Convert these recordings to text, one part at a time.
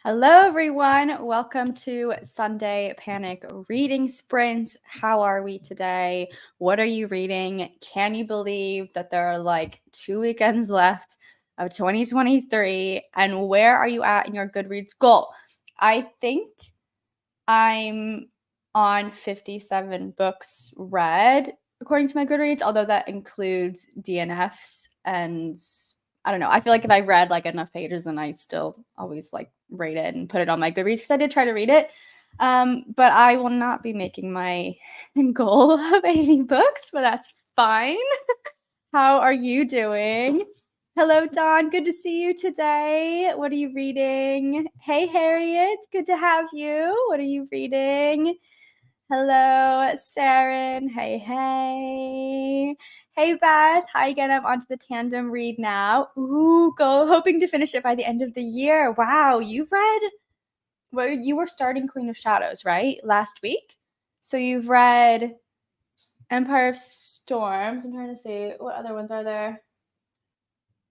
Hello, everyone. Welcome to Sunday Panic Reading Sprint. How are we today? What are you reading? Can you believe that there are like 2 weekends left of 2023? And where are you at in your Goodreads goal? I think I'm on 57 books read, according to my Goodreads, although that includes DNFs and I don't know. I feel like if I read like enough pages, then I still always like rate it and put it on my Goodreads because I did try to read it. But I will not be making my goal of 80 books, but that's fine. How are you doing? Hello, Dawn. Good to see you today. What are you reading? Hey, Harriet. Good to have you. What are you reading? Hello, Saren. Hey, hey. Hey, Beth. Hi again. I'm onto the tandem read now. Ooh, hoping to finish it by the end of the year. Wow, you've read, well, you were starting Queen of Shadows, right? Last week? So you've read Empire of Storms. I'm trying to see what other ones are there.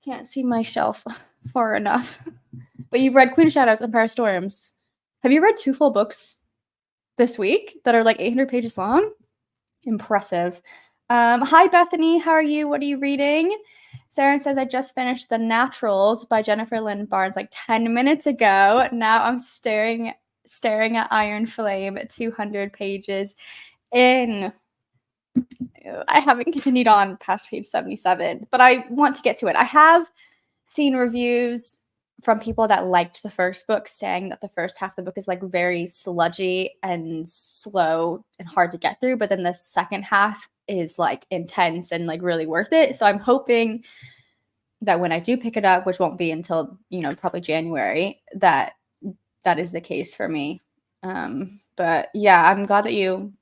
Can't see my shelf far enough. But you've read Queen of Shadows, Empire of Storms. Have you read 2 full books this week that are like 800 pages long? Impressive. Hi, Bethany. How are you? What are you reading? Sarah says, I just finished The Naturals by Jennifer Lynn Barnes like 10 minutes ago. Now I'm staring at Iron Flame, 200 pages in. I haven't continued on past page 77, but I want to get to it. I have seen reviews from people that liked the first book saying that the first half of the book is like very sludgy and slow and hard to get through, but then the second half is like intense and like really worth it. So I'm hoping that when I do pick it up, which won't be until, probably January, that is the case for me. But yeah, I'm glad that you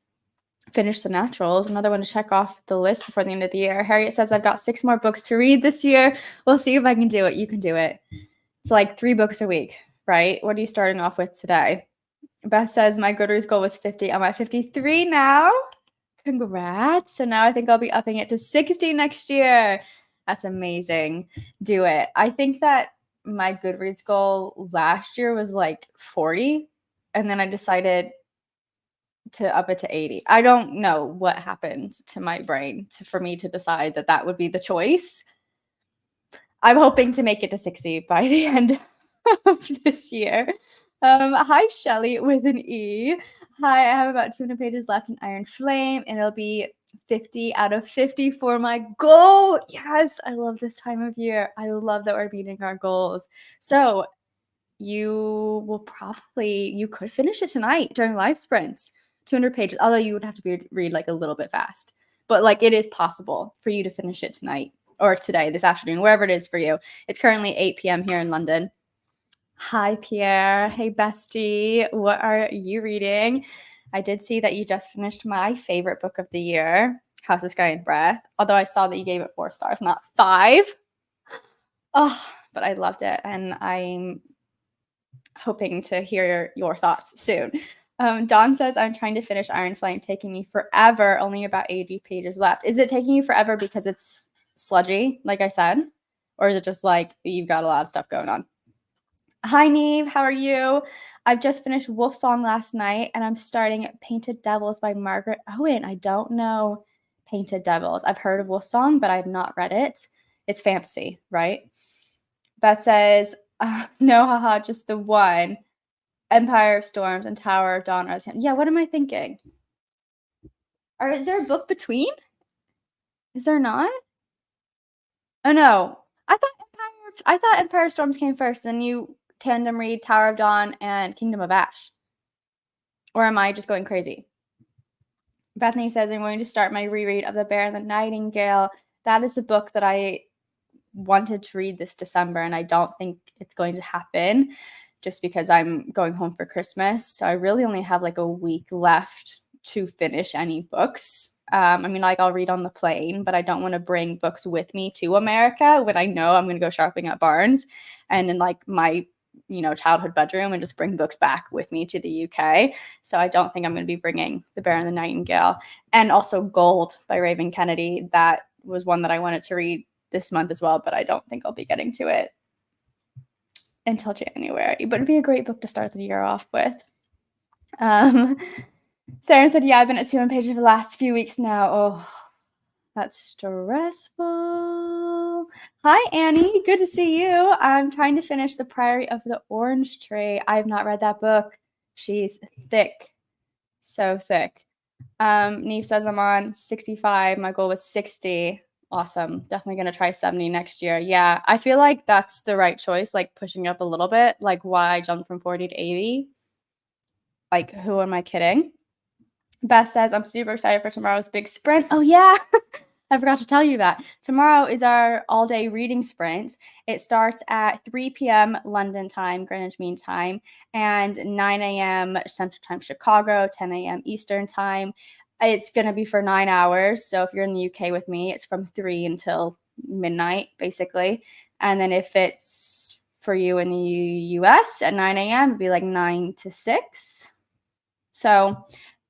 finished The Naturals. Another one to check off the list before the end of the year. Harriet says, I've got 6 more books to read this year. We'll see if I can do it. You can do it. It's like 3 books a week, right? What are you starting off with today? Beth says, my Goodreads goal was 50. I'm at 53 now. Congrats. So now I think I'll be upping it to 60 next year. That's amazing. Do it. I think that my Goodreads goal last year was like 40. And then I decided to up it to 80. I don't know what happened to my brain for me to decide that would be the choice. I'm hoping to make it to 60 by the end of this year. Hi, Shelly with an E. Hi, I have about 200 pages left in Iron Flame, and it'll be 50 out of 50 for my goal. Yes, I love this time of year. I love that we're beating our goals. So you could finish it tonight during live sprints. 200 pages, although you would have to read like a little bit fast. But like it is possible for you to finish it tonight or today, this afternoon, wherever it is for you. It's currently 8 p.m. here in London. Hi, Pierre. Hey, bestie. What are you reading? I did see that you just finished my favorite book of the year, House of Sky and Breath, although I saw that you gave it 4 stars, not 5. Oh, but I loved it, and I'm hoping to hear your thoughts soon. Dawn says, I'm trying to finish Iron Flame, taking me forever, only about 80 pages left. Is it taking you forever because it's sludgy, like I said? Or is it just like you've got a lot of stuff going on? Hi, Neve. How are you? I've just finished Wolf Song last night, and I'm starting Painted Devils by Margaret Owen. I don't know Painted Devils. I've heard of Wolf Song, but I've not read it. It's fantasy, right? Beth says, no, haha, just the one. Empire of Storms and Tower of Dawn are 10. Yeah, what am I thinking? Is there a book between? Is there not? Oh no. I thought Empire of Storms came first, then you tandem read Tower of Dawn and Kingdom of Ash. Or am I just going crazy? Bethany says, I'm going to start my reread of The Bear and the Nightingale. That is a book that I wanted to read this December, and I don't think it's going to happen just because I'm going home for Christmas. So I really only have like a week left to finish any books. I'll read on the plane, but I don't want to bring books with me to America when I know I'm going to go shopping at Barnes and in like my, childhood bedroom and just bring books back with me to the UK. So I don't think I'm going to be bringing The Bear and the Nightingale. And also Gold by Raven Kennedy. That was one that I wanted to read this month as well, but I don't think I'll be getting to it until January, but it'd be a great book to start the year off with. Sarah said, yeah, I've been at 200 pages for the last few weeks now. Oh, that's stressful. Hi, Annie. Good to see you. I'm trying to finish The Priory of the Orange Tree. I have not read that book. She's thick. So thick. Neve says I'm on 65. My goal was 60. Awesome. Definitely going to try 70 next year. Yeah, I feel like that's the right choice, like pushing up a little bit. Like, why jump from 40 to 80? Like, who am I kidding? Beth says, I'm super excited for tomorrow's big sprint. Oh, yeah. I forgot to tell you that. Tomorrow is our all-day reading sprint. It starts at 3 p.m. London time, Greenwich Mean Time, and 9 a.m. Central Time, Chicago, 10 a.m. Eastern Time. It's going to be for 9 hours. So if you're in the UK with me, it's from 3 until midnight, basically. And then if it's for you in the US at 9 a.m., it'd be like 9 to 6. So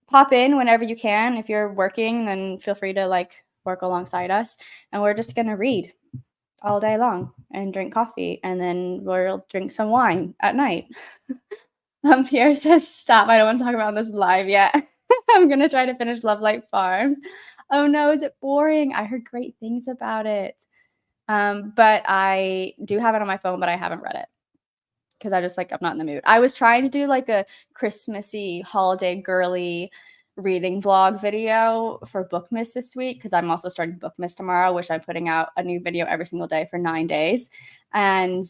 pop in whenever you can. If you're working, then feel free to like work alongside us, and we're just gonna read all day long and drink coffee, and then we'll drink some wine at night. Pierre says, stop, I don't want to talk about this live yet. I'm gonna try to finish Love Light Farms. Oh no, is it boring? I heard great things about it. But I do have it on my phone, but I haven't read it because I just like, I'm not in the mood. I was trying to do like a Christmassy, holiday girly reading vlog video for Bookmas this week, because I'm also starting Bookmas tomorrow, which I'm putting out a new video every single day for 9 days. And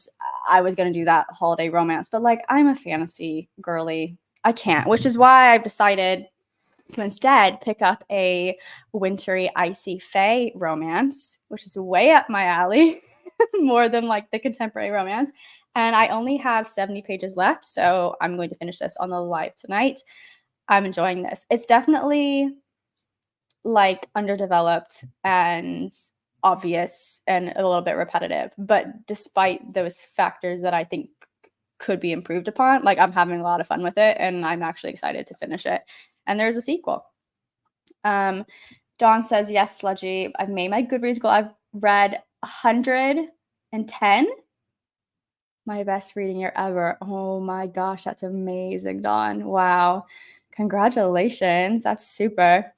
I was going to do that holiday romance, but like, I'm a fantasy girly. I can't, which is why I've decided to instead pick up a wintry, icy fae romance, which is way up my alley, more than like the contemporary romance. And I only have 70 pages left, so I'm going to finish this on the live tonight. I'm enjoying this. It's definitely like underdeveloped and obvious and a little bit repetitive, but despite those factors that I think could be improved upon, like, I'm having a lot of fun with it, and I'm actually excited to finish it. And there's a sequel. Dawn says, yes, Sludgy, I've made my Goodreads goal. I've read 110. My best reading year ever. Oh my gosh, that's amazing, Dawn. Wow. Congratulations. That's super.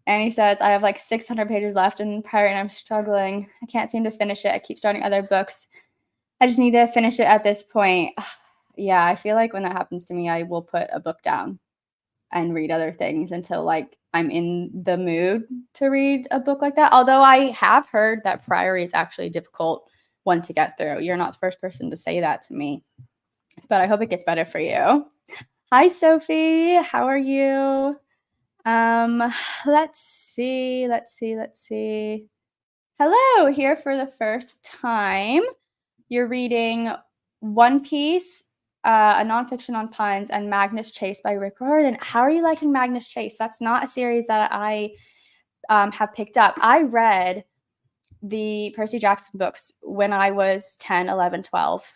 And he says, I have like 600 pages left in Priory and I'm struggling. I can't seem to finish it. I keep starting other books. I just need to finish it at this point. Yeah, I feel like when that happens to me, I will put a book down and read other things until like I'm in the mood to read a book like that. Although I have heard that Priory is actually a difficult one to get through. You're not the first person to say that to me, but I hope it gets better for you. Hi, Sophie. How are you? Let's see. Hello, here for the first time. You're reading One Piece, a nonfiction on puns, and Magnus Chase by Rick Riordan. How are you liking Magnus Chase? That's not a series that I have picked up. I read the Percy Jackson books when I was 10, 11, 12,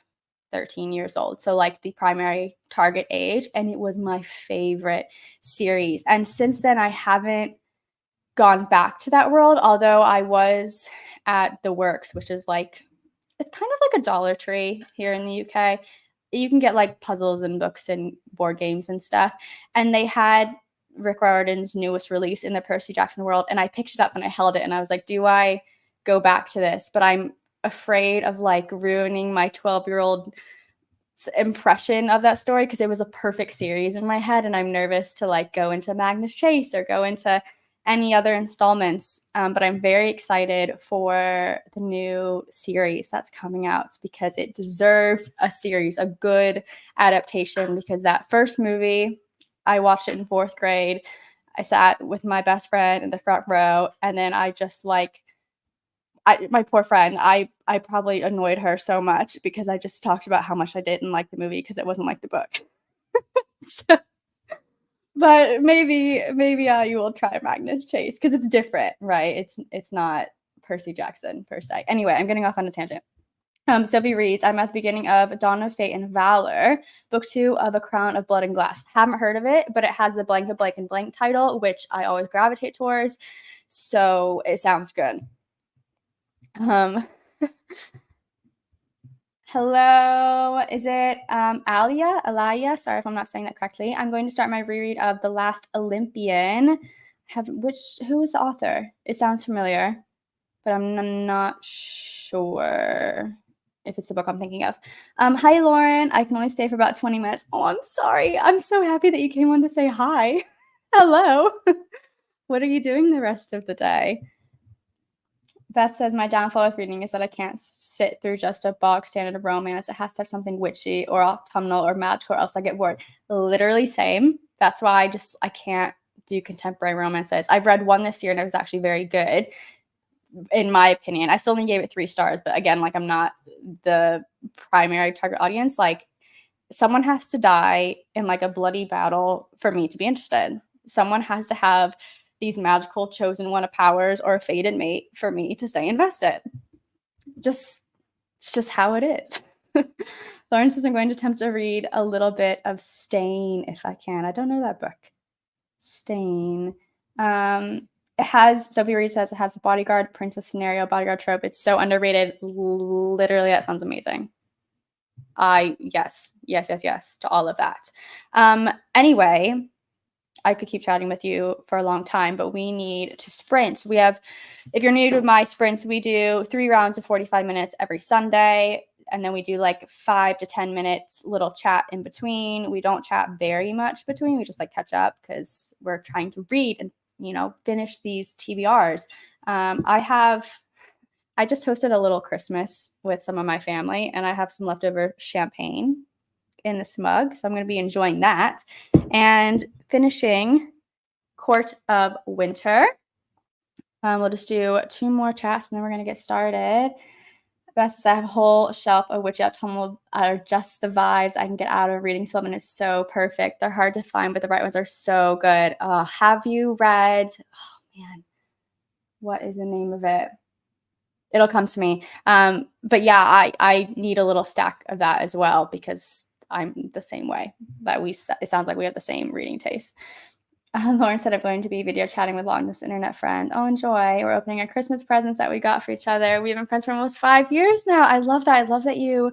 13 years old. So like the primary target age. And it was my favorite series. And since then, I haven't gone back to that world, although I was at the Works, which is like, it's kind of like a Dollar Tree here in the UK. You can get like puzzles and books and board games and stuff. And they had Rick Riordan's newest release in the Percy Jackson world. And I picked it up and I held it and I was like, do I go back to this? But I'm afraid of like ruining my 12-year-old impression of that story, because it was a perfect series in my head. And I'm nervous to like go into Magnus Chase or go into any other installments, but I'm very excited for the new series that's coming out because it deserves a series, a good adaptation, because that first movie, I watched it in 4th grade. I sat with my best friend in the front row, and then I just like, my poor friend, I probably annoyed her so much because I just talked about how much I didn't like the movie because it wasn't like the book. So, but maybe you will try Magnus Chase because it's different, right? It's not Percy Jackson per se. Anyway, I'm getting off on a tangent. Sophie reads, I'm at the beginning of Dawn of Fate and Valor, book 2 of A Crown of Blood and Glass. Haven't heard of it, but it has the blank of blank and blank title, which I always gravitate towards. So it sounds good. Hello, is it Alia? Sorry if I'm not saying that correctly. I'm going to start my reread of The Last Olympian. Who is the author? It sounds familiar, but I'm not sure if it's the book I'm thinking of. Hi Lauren, I can only stay for about 20 minutes. Oh, I'm sorry. I'm so happy that you came on to say hi. Hello. What are you doing the rest of the day? Beth says, my downfall with reading is that I can't sit through just a bog standard romance. It has to have something witchy or autumnal or magical, or else I get bored. Literally same. That's why I can't do contemporary romances. I've read one this year and it was actually very good, in my opinion. I still only gave it 3 stars, but again, like, I'm not the primary target audience. Like, someone has to die in like a bloody battle for me to be interested. Someone has to have these magical chosen one of powers or a fated mate for me to stay invested. It's just how it is. Lauren says, I'm going to attempt to read a little bit of Stain if I can. I don't know that book. Stain. Sophie Reed says it has a bodyguard, princess scenario, bodyguard trope. It's so underrated. Literally, that sounds amazing. Yes to all of that. Anyway, I could keep chatting with you for a long time, but we need to sprint. If you're new to my sprints, we do 3 rounds of 45 minutes every Sunday. And then we do like 5 to 10 minutes little chat in between. We don't chat very much between. We just like catch up because we're trying to read and, finish these TBRs. I just hosted a little Christmas with some of my family, and I have some leftover champagne in this mug. So I'm going to be enjoying that and finishing Court of Winter. We'll just do 2 more chats and then we're going to get started. Best is I have a whole shelf of witchy autumnal are just the vibes I can get out of reading. Some of it is so perfect. They're hard to find, but the right ones are so good. Have you read, oh man, what is the name of it? It'll come to me. But yeah, I need a little stack of that as well because I'm the same way. It sounds like we have the same reading taste. Lauren said I'm going to be video chatting with long-distance internet friend. Oh, enjoy. We're opening our Christmas presents that we got for each other. We've been friends for almost 5 years now. I love that. I love that you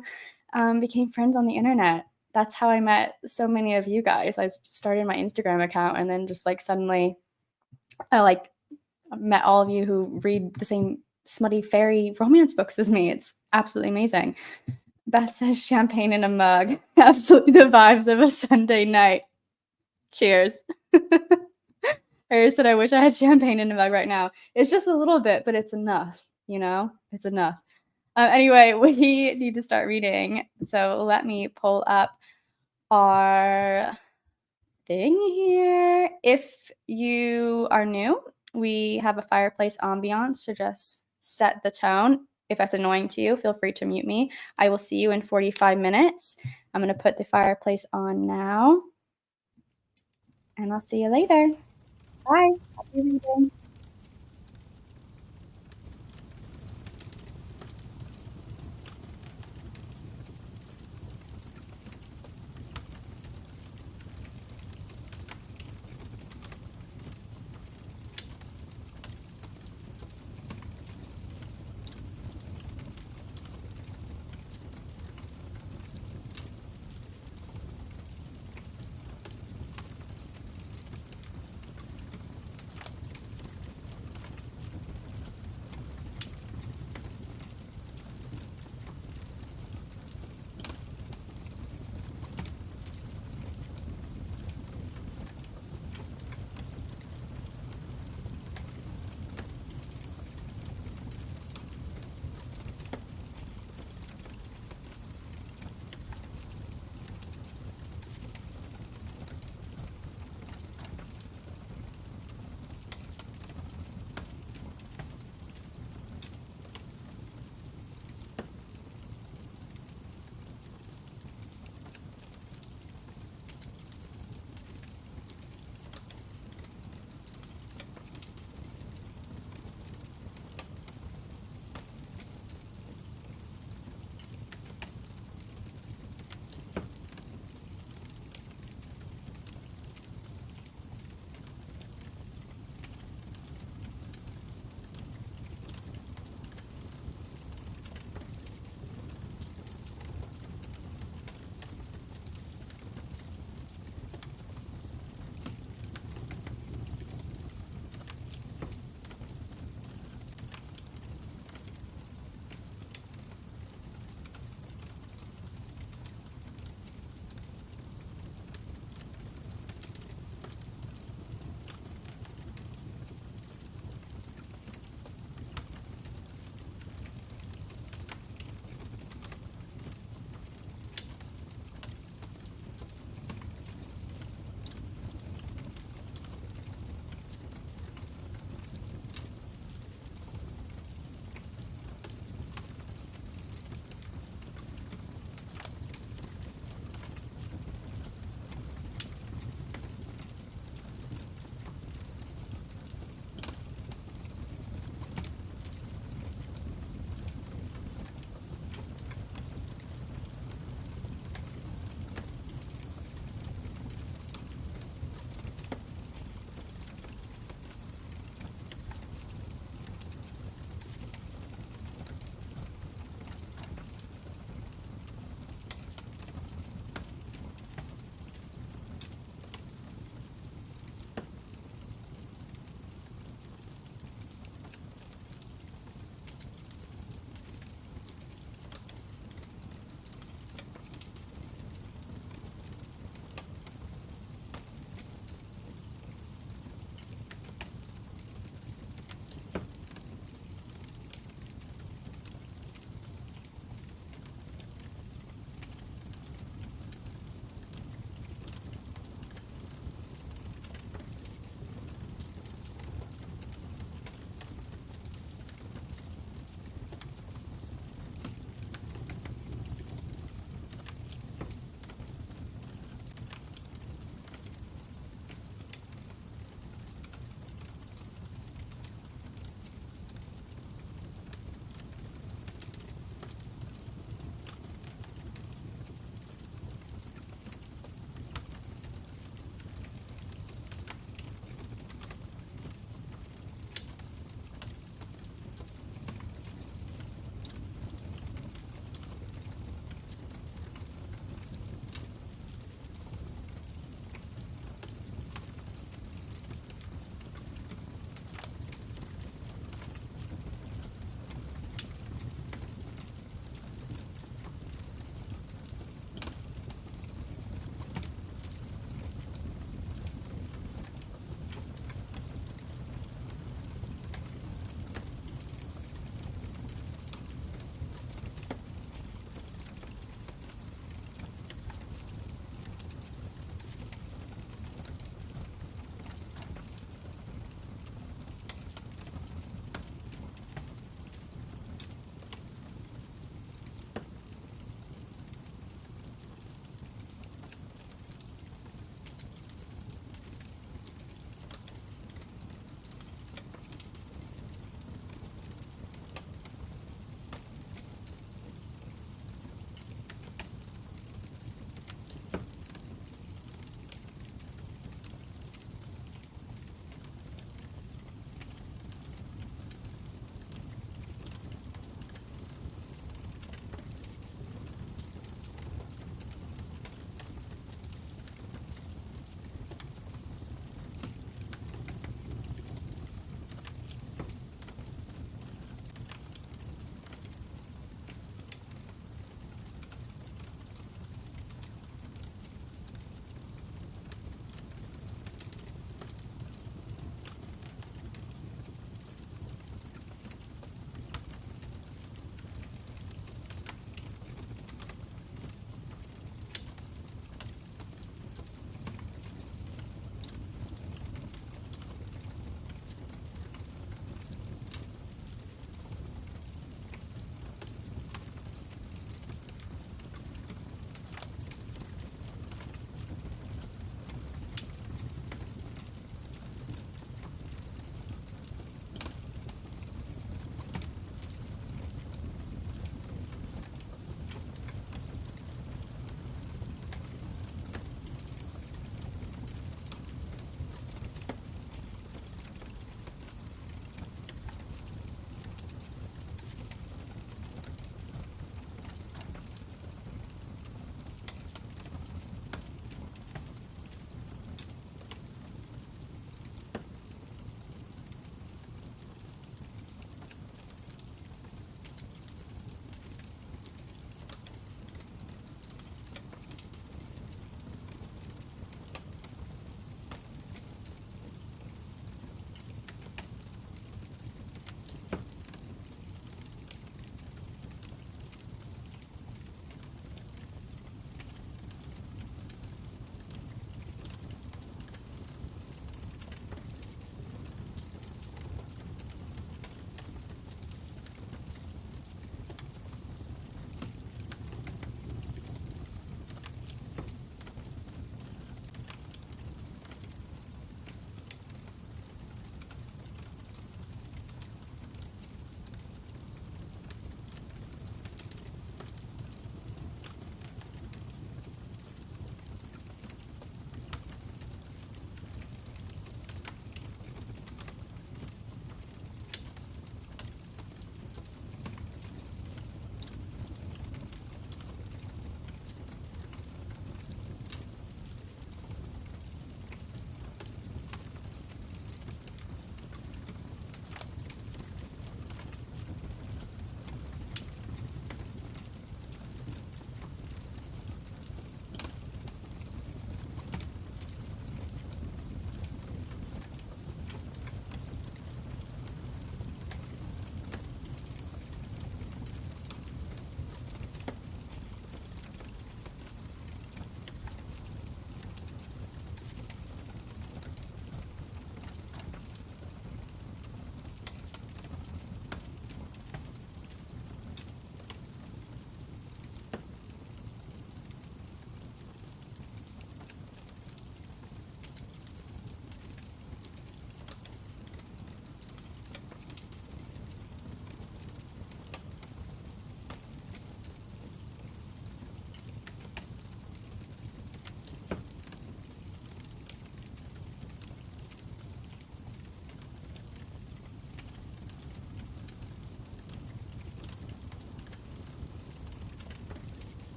became friends on the internet. That's how I met so many of you guys. I started my Instagram account and then just like suddenly I met all of you who read the same smutty fairy romance books as me. It's absolutely amazing. Beth says champagne in a mug. Absolutely the vibes of a Sunday night. Cheers. I said I wish I had champagne in a mug right now. It's just a little bit, but it's enough, It's enough. Anyway, we need to start reading. So let me pull up our thing here. If you are new, we have a fireplace ambiance to just set the tone. If that's annoying to you, feel free to mute me. I will see you in 45 minutes. I'm going to put the fireplace on now. And I'll see you later. Bye. Happy reading.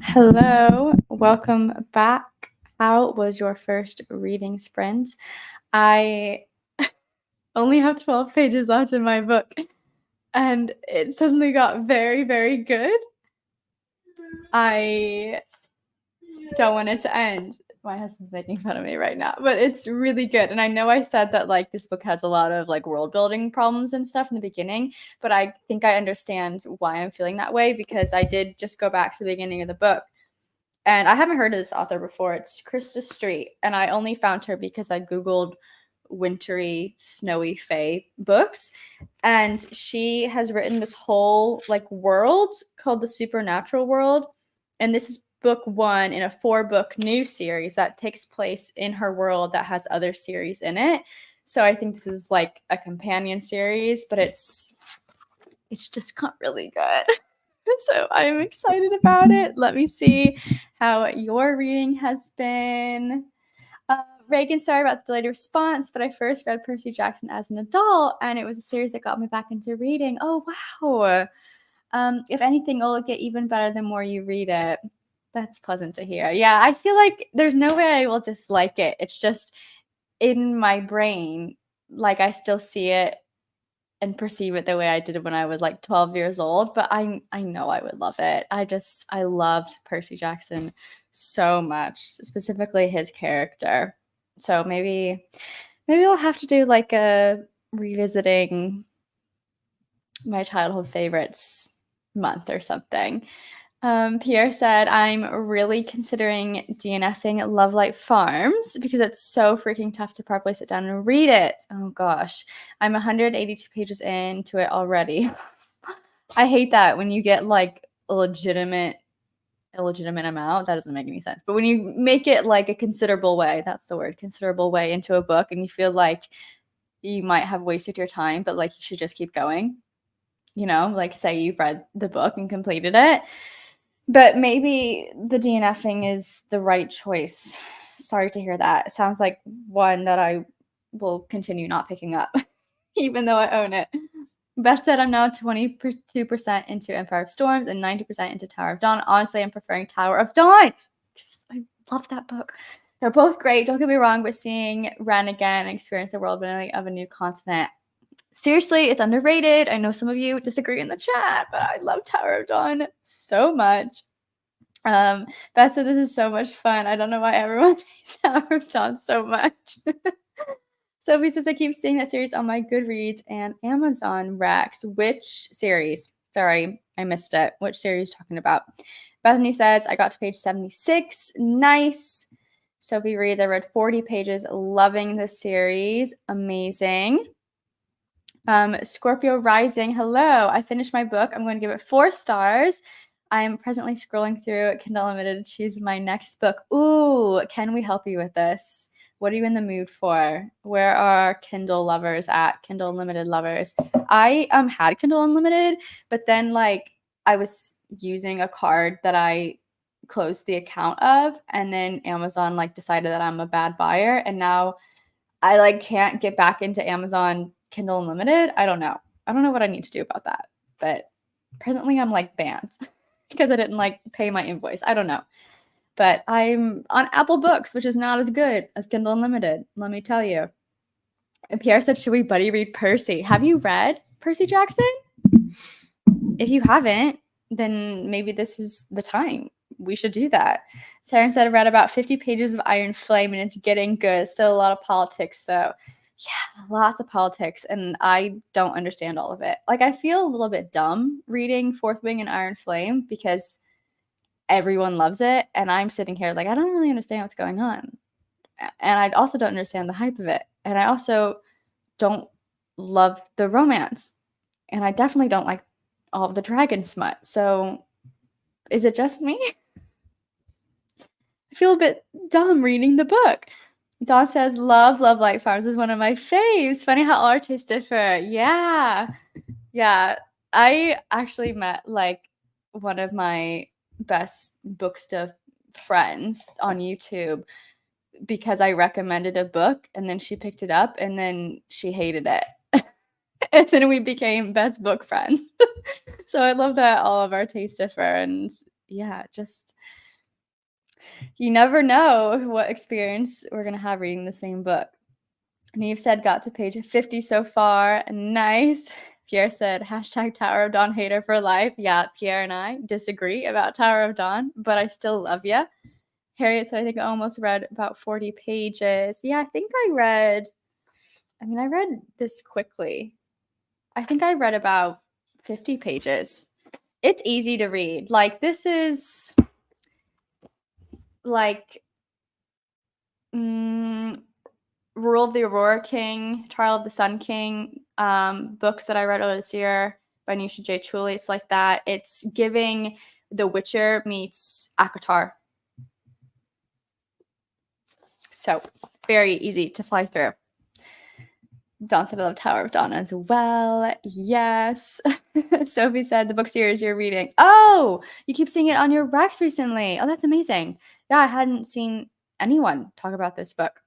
Hello, welcome back. How was your first reading sprint? I only have 12 pages left in my book, and it suddenly got very, very good. I don't want it to end. My husband's making fun of me right now, but it's really good. And I know I said that like this book has a lot of like world building problems and stuff in the beginning, but I think I understand why I'm feeling that way because I did just go back to the beginning of the book. And I haven't heard of this author before. It's Krista Street, and I only found her because I Googled wintry, snowy fae books. And she has written this whole like world called the Supernatural World. And this is book 1 in a 4-book new series that takes place in her world that has other series in it. So I think this is like a companion series, but it's just got really good. So I'm excited about it. Let me see how your reading has been. Ragan, sorry about the delayed response, but I first read Percy Jackson as an adult, and it was a series that got me back into reading. Oh, wow. If anything, it'll get even better the more you read it. That's pleasant to hear. Yeah, I feel like there's no way I will dislike it. It's just in my brain, like I still see it and perceive it the way I did when I was like 12 years old, but I know I would love it. I loved Percy Jackson so much, specifically his character. So maybe we'll have to do like a revisiting my childhood favorites month or something. Pierre said, I'm really considering DNFing Lovelight Farms because it's so freaking tough to properly sit down and read it. Oh gosh, I'm 182 pages into it already. I hate that when you get like a illegitimate amount. That doesn't make any sense. But when you make it like a considerable way, that's the word, considerable way into a book, and you feel like you might have wasted your time, but like you should just keep going. You know, like say you've read the book and completed it. But maybe the DNFing is the right choice. Sorry to hear that. It sounds like one that I will continue not picking up, even though I own it. Beth said I'm now 22% into Empire of Storms and 90% into Tower of Dawn. Honestly, I'm preferring Tower of Dawn. I love that book. They're both great, don't get me wrong, but seeing Ren again and experience the world building of a new continent, seriously, it's underrated. I know some of you disagree in the chat, but I love Tower of Dawn so much. Beth said this is so much fun. I don't know why everyone hates Tower of Dawn so much. Sophie says I keep seeing that series on my Goodreads and Amazon racks. Which series? Sorry, I missed it. Which series are you talking about? Bethany says I got to page 76. Nice. Sophie reads, I read 40 pages. Loving the series. Amazing. Scorpio Rising, hello. I finished my book. I'm going to give it 4 stars. I am presently scrolling through Kindle Unlimited to choose my next book. Ooh, can we help you with this? What are you in the mood for? Where are Kindle lovers at? Kindle Unlimited lovers. I had Kindle Unlimited, but then like I was using a card that I closed the account of, and then Amazon like decided that I'm a bad buyer, and now I like can't get back into Amazon Kindle Unlimited. I don't know. I don't know what I need to do about that. But presently I'm like banned because I didn't like pay my invoice. I don't know. But I'm on Apple Books, which is not as good as Kindle Unlimited, let me tell you. And Pierre said, should we buddy read Percy? Have you read Percy Jackson? If you haven't, then maybe this is the time. We should do that. Sarah said I read about 50 pages of Iron Flame and it's getting good. Still a lot of politics though. Yeah, lots of politics, and I don't understand all of it. Like I feel a little bit dumb reading Fourth Wing and Iron Flame because everyone loves it, and I'm sitting here like I don't really understand what's going on. And I also don't understand the hype of it. And I also don't love the romance. And I definitely don't like all of the dragon smut. So is it just me? I feel a bit dumb reading the book. Dawn says, love Light Farms is one of my faves. Funny how all our tastes differ. Yeah. Yeah. I actually met like one of my best book stuff friends on YouTube because I recommended a book, and then she picked it up, and then she hated it. And then we became best book friends. So I love that all of our tastes differ, and yeah, just you never know what experience we're gonna have reading the same book. Neve said got to page 50 so far. Nice. Pierre said hashtag Tower of Dawn hater for life. Yeah, Pierre and I disagree about Tower of Dawn, but I still love you. Harriet said I think I almost read about 40 pages. Yeah, I think I read this quickly. I think I read about 50 pages. It's easy to read. Like, this is like Rule of the Aurora King, Trial of the Sun King, books that I read earlier this year by Nisha J. Truly. It's like that. It's giving The Witcher meets ACOTAR. So, very easy to fly through. Dawn said I love Tower of Dawn as well. Yes. Sophie said the book series you're reading. Oh, you keep seeing it on your Rex recently. Oh, that's amazing. Yeah, I hadn't seen anyone talk about this book.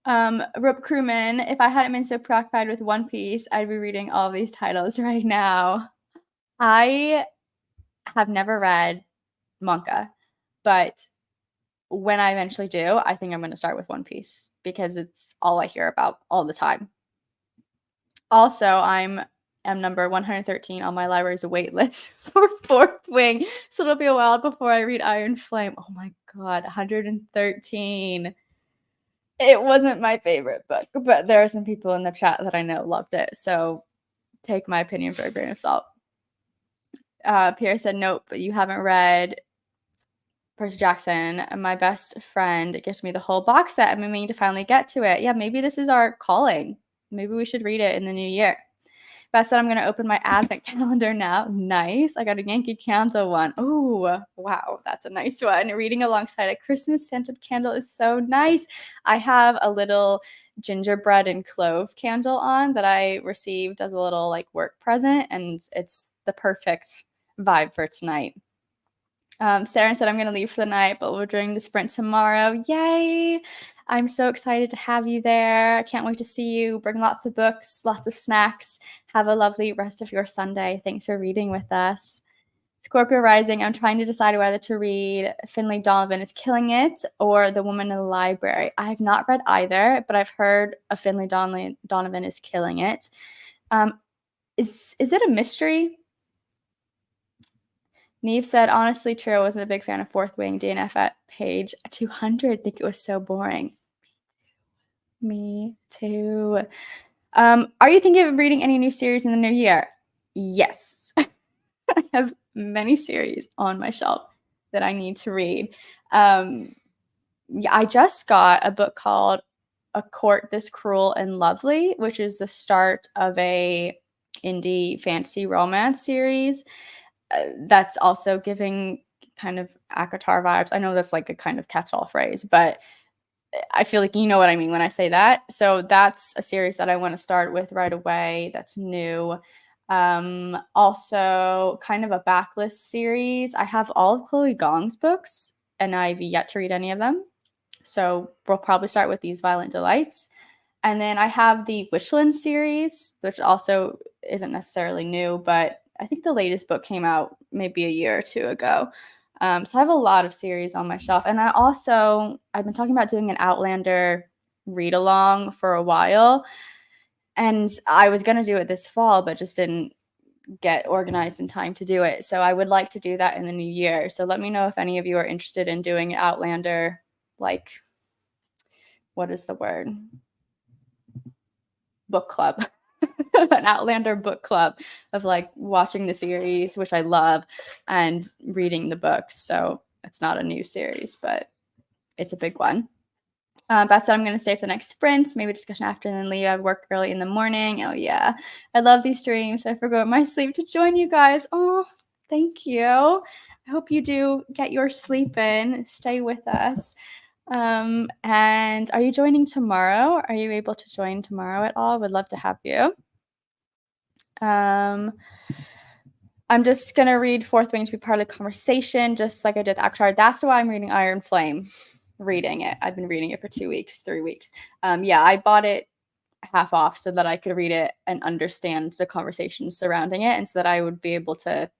Rope Crewman, if I hadn't been so preoccupied with One Piece, I'd be reading all of these titles right now. I have never read manga, but when I eventually do, I think I'm going to start with One Piece because it's all I hear about all the time. Also, I'm number 113 on my library's wait list for Fourth Wing, so it'll be a while before I read Iron Flame. Oh my god, 113. It wasn't my favorite book, but there are some people in the chat that I know loved it, so take my opinion for a grain of salt. Pierre said, nope, but you haven't read Percy Jackson. My best friend gifted me the whole box set. I'm meaning to finally get to it. Yeah, maybe this is our calling. Maybe we should read it in the new year. Beth said I'm going to open my advent calendar now. Nice. I got a Yankee Candle one. Oh, wow. That's a nice one. Reading alongside a Christmas scented candle is so nice. I have a little gingerbread and clove candle on that I received as a little like work present, and it's the perfect vibe for tonight. Sarah said I'm going to leave for the night, but we're doing the sprint tomorrow. Yay! I'm so excited to have you there. I can't wait to see you. Bring lots of books, lots of snacks. Have a lovely rest of your Sunday. Thanks for reading with us. Scorpio Rising, I'm trying to decide whether to read Finley Donovan is Killing It or The Woman in the Library. I have not read either, but I've heard of Finley Donovan is Killing It. Is it a mystery? Neve said, honestly, true. I wasn't a big fan of Fourth Wing DNF at page 200. I think it was so boring. Me too. Are you thinking of reading any new series in the new year? Yes. I have many series on my shelf that I need to read. Yeah, I just got a book called A Court This Cruel and Lovely, which is the start of a indie fantasy romance series. That's also giving kind of ACOTAR vibes. I know that's like a kind of catch-all phrase, but I feel like you know what I mean when I say that. So that's a series that I want to start with right away. That's new. Also kind of a backlist series. I have all of Chloe Gong's books, and I've yet to read any of them. So we'll probably start with These Violent Delights. And then I have the Witchland series, which also isn't necessarily new, but I think the latest book came out maybe a year or two ago. So I have a lot of series on my shelf. And I've been talking about doing an Outlander read along for a while. And I was going to do it this fall, but just didn't get organized in time to do it. So I would like to do that in the new year. So let me know if any of you are interested in doing an Outlander, like, what is the word? Book club. An Outlander book club of like watching the series, which I love, and reading the books. So it's not a new series, but it's a big one. Beth said I'm going to stay for the next sprints, maybe discussion after, and then leave. I work early in the morning. Oh yeah, I love these streams. I forgo my sleep to join you guys. Oh, thank you. I hope you do get your sleep in. Stay with us. And are you joining tomorrow? Are you able to join tomorrow at all? Would love to have you. I'm just going to read Fourth Wing to be part of the conversation, just like I did the ACOTAR. That's why I'm reading Iron Flame. reading it. I've been reading it for 2 weeks, 3 weeks. Yeah, I bought it half off so that I could read it and understand the conversations surrounding it, and so that I would be able to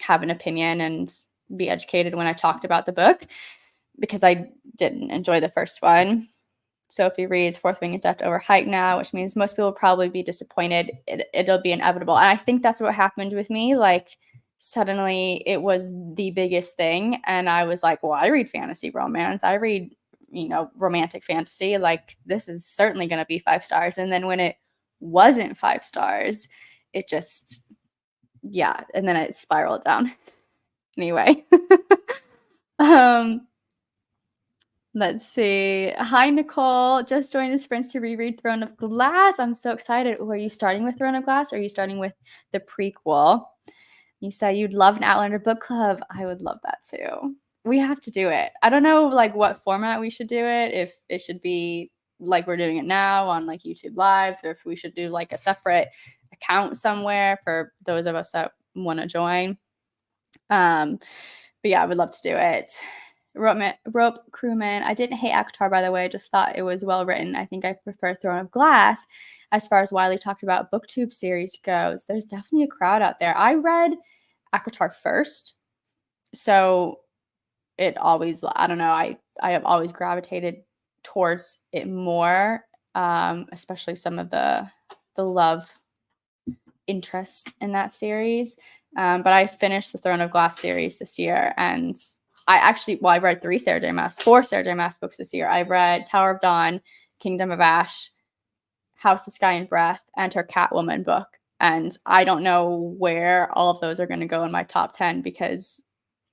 have an opinion and be educated when I talked about the book, because I didn't enjoy the first one. Sophie reads Fourth Wing is left overhyped now, which means most people will probably be disappointed. It'll be inevitable. And I think that's what happened with me. Like, suddenly it was the biggest thing. And I was like, well, I read fantasy romance. I read, romantic fantasy. Like, this is certainly going to be 5 stars. And then when it wasn't 5 stars, it just, yeah. And then it spiraled down. Anyway. Let's see. Hi, Nicole. Just joined the sprints to reread Throne of Glass. I'm so excited. Ooh, are you starting with Throne of Glass, or are you starting with the prequel? You said you'd love an Outlander book club. I would love that too. We have to do it. I don't know like what format we should do it. If it should be like we're doing it now on like YouTube Live, or if we should do like a separate account somewhere for those of us that want to join. But yeah, I would love to do it. Rope Crewman. I didn't hate ACOTAR, by the way. I just thought it was well written. I think I prefer Throne of Glass as far as Wiley talked about BookTube series goes. There's definitely a crowd out there. I read ACOTAR first, so it always, I don't know, I have always gravitated towards it more, especially some of the love interest in that series. But I finished the Throne of Glass series this year, and I read 4 Sarah J. Maas books this year. I read Tower of Dawn, Kingdom of Ash, House of Sky and Breath, and her Catwoman book. And I don't know where all of those are going to go in my top 10, because,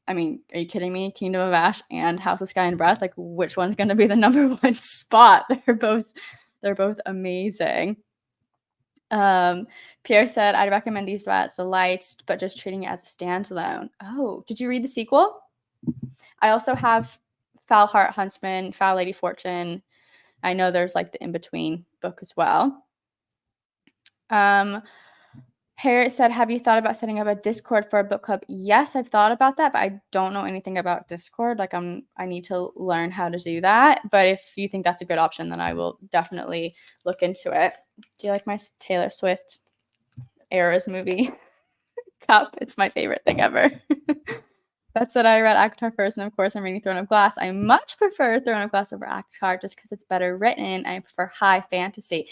I mean, are you kidding me? Kingdom of Ash and House of Sky and Breath, like, which one's going to be the number 1 spot? They're both amazing. Pierre said, I'd recommend these about the lights, but just treating it as a standalone. Oh, did you read the sequel? I also have Foul Heart Huntsman, Foul Lady Fortune. I know there's like the in-between book as well. Harriet said, have you thought about setting up a Discord for a book club? Yes, I've thought about that, but I don't know anything about Discord. Like, I need to learn how to do that. But if you think that's a good option, then I will definitely look into it. Do you like my Taylor Swift Eras movie cup? It's my favorite thing ever. That's what I read ACOTAR first, and of course I'm reading Throne of Glass. I much prefer Throne of Glass over ACOTAR just because it's better written, and I prefer high fantasy.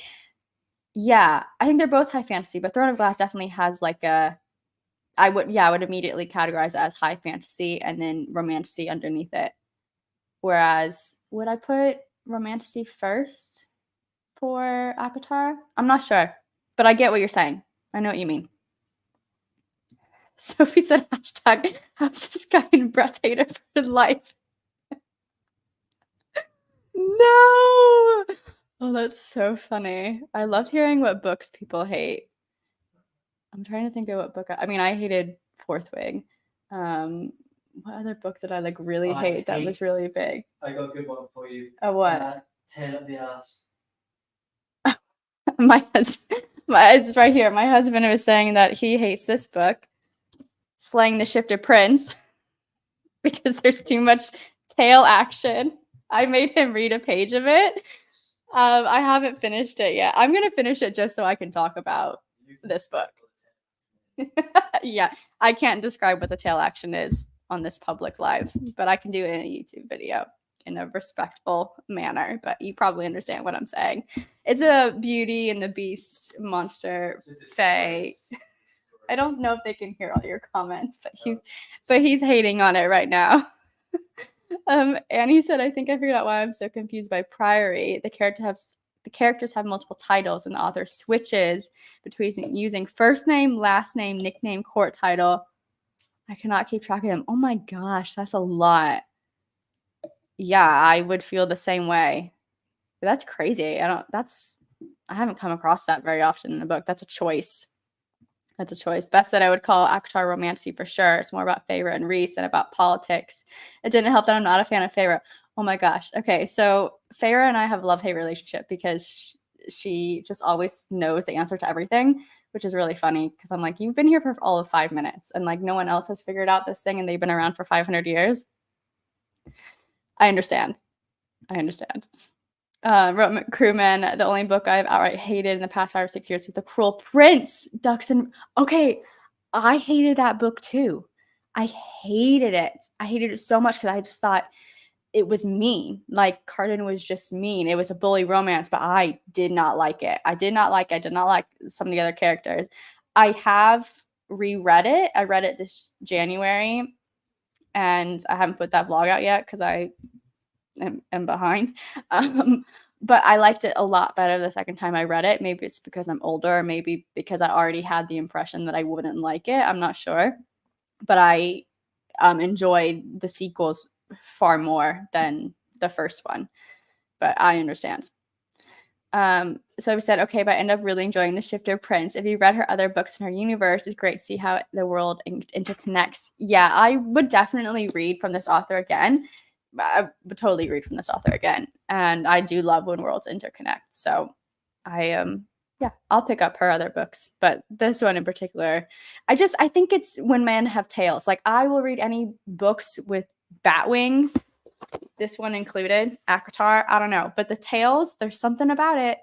Yeah, I think they're both high fantasy, but Throne of Glass definitely has like I would immediately categorize it as high fantasy and then romantasy underneath it. Whereas, would I put romantasy first for ACOTAR? I'm not sure, but I get what you're saying. I know what you mean. Sophie said hashtag House of Sky and Breath hater for life. No! Oh, that's so funny. I love hearing what books people hate. I'm trying to think of what book I hated Fourth Wing. What other book did I like really hate that was really big? I got a good one for you. A what? Tail up the ass. My husband, it's right here. My husband was saying that he hates this book, Slaying the Shifted Prince, because there's too much tail action. I made him read a page of it. I haven't finished it yet. I'm gonna finish it just so I can talk about this book. Yeah, I can't describe what the tail action is on this public live, but I can do it in a YouTube video in a respectful manner. But you probably understand what I'm saying. It's a Beauty and the Beast monster fae. I don't know if they can hear all your comments, but he's hating on it right now. Annie said, I think I figured out why I'm so confused by Priory. The characters have multiple titles, and the author switches between using first name, last name, nickname, court title. I cannot keep track of them. Oh my gosh, that's a lot. Yeah, I would feel the same way. But that's crazy. I haven't come across that very often in a book. That's a choice. Beth said I would call ACOTAR romantasy for sure. It's more about Feyre and Rhys than about politics. It didn't help that I'm not a fan of Feyre. Oh my gosh. Okay, so Feyre and I have a love-hate relationship because she just always knows the answer to everything, which is really funny because I'm like, you've been here for all of 5 minutes and like no one else has figured out this thing and they've been around for 500 years. I understand. I understand. Crewman, the only book I've outright hated in the past 5 or 6 years was The Cruel Prince. Ducks and okay, I hated that book too. I hated it. I hated it so much because I just thought it was mean. Like Carden was just mean. It was a bully romance, but I did not like it. I did not like some of the other characters. I have reread it. I read it this January, and I haven't put that vlog out yet because I am behind. But I liked it a lot better the second time I read it. Maybe it's because I'm older, or maybe because I already had the impression that I wouldn't like it. I'm not sure. But I enjoyed the sequels far more than the first one. But I understand. So we said, okay, but I end up really enjoying The Shifter Prince. If you read her other books in her universe, it's great to see how the world interconnects. Yeah, I would definitely read from this author again. I would totally read from this author again. And I do love when worlds interconnect. So yeah, I'll pick up her other books. But this one in particular, I think it's when men have tails. Like I will read any books with bat wings, this one included, Akatar. I don't know. But the tails, there's something about it.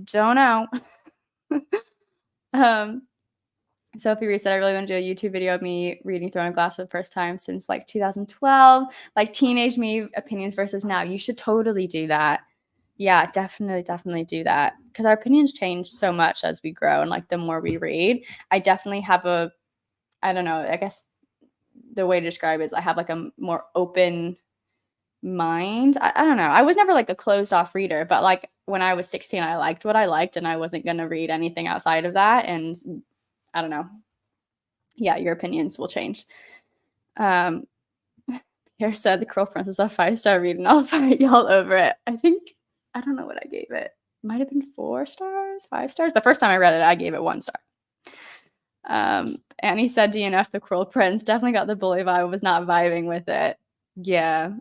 Don't know. Sophie Reese said, I really want to do a YouTube video of me reading Throne of Glass for the first time since like 2012, like teenage me opinions versus now. You should totally do that. Yeah, definitely do that because our opinions change so much as we grow and like the more we read. I definitely have I don't know, I guess the way to describe it is I have like a more open mind. I don't know. I was never like a closed off reader, but like when I was 16, I liked what I liked and I wasn't going to read anything outside of that. And I don't know. Yeah, your opinions will change. Pierre said The Cruel Princess is a 5-star read and I'll fight y'all over it. I don't know what I gave it. Might have been 4 stars, 5 stars. The first time I read it, I gave it 1 star. Annie said DNF The Cruel Prince. Definitely got the bully vibe, was not vibing with it. Yeah.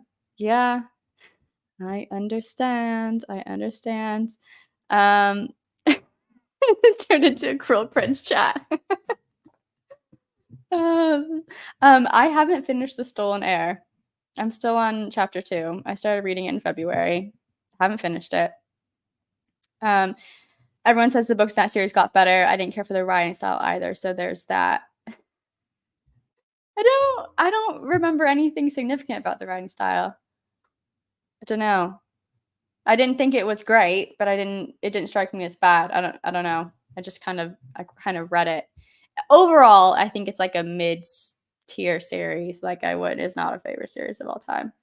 I understand. It turned into a Cruel Prince chat. I haven't finished The Stolen Heir. I'm still on chapter 2. I started reading it in February. Haven't finished it. Everyone says the books in that series got better. I didn't care for the writing style either, so there's that. I don't remember anything significant about the writing style. I don't know. I didn't think it was great, but it didn't strike me as bad. I don't know. I kind of read it. Overall, I think it's like a mid-tier series. Like it's not a favorite series of all time.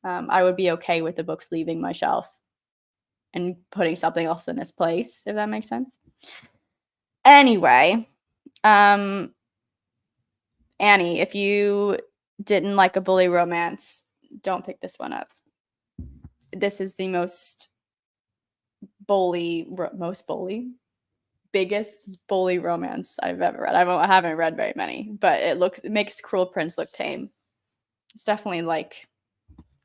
I would be okay with the books leaving my shelf and putting something else in its place, if that makes sense. Anyway, Annie, if you didn't like a bully romance, don't pick this one up. This is the biggest bully romance I've ever read. I haven't read very many, but it makes Cruel Prince look tame. It's definitely like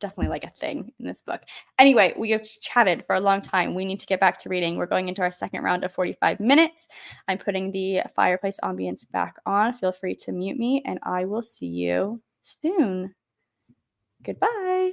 a thing in this book. Anyway, we have chatted for a long time. We need to get back to reading. We're going into our second round of 45 minutes. I'm putting the fireplace ambience back on. Feel free to mute me, and I will see you soon. Goodbye.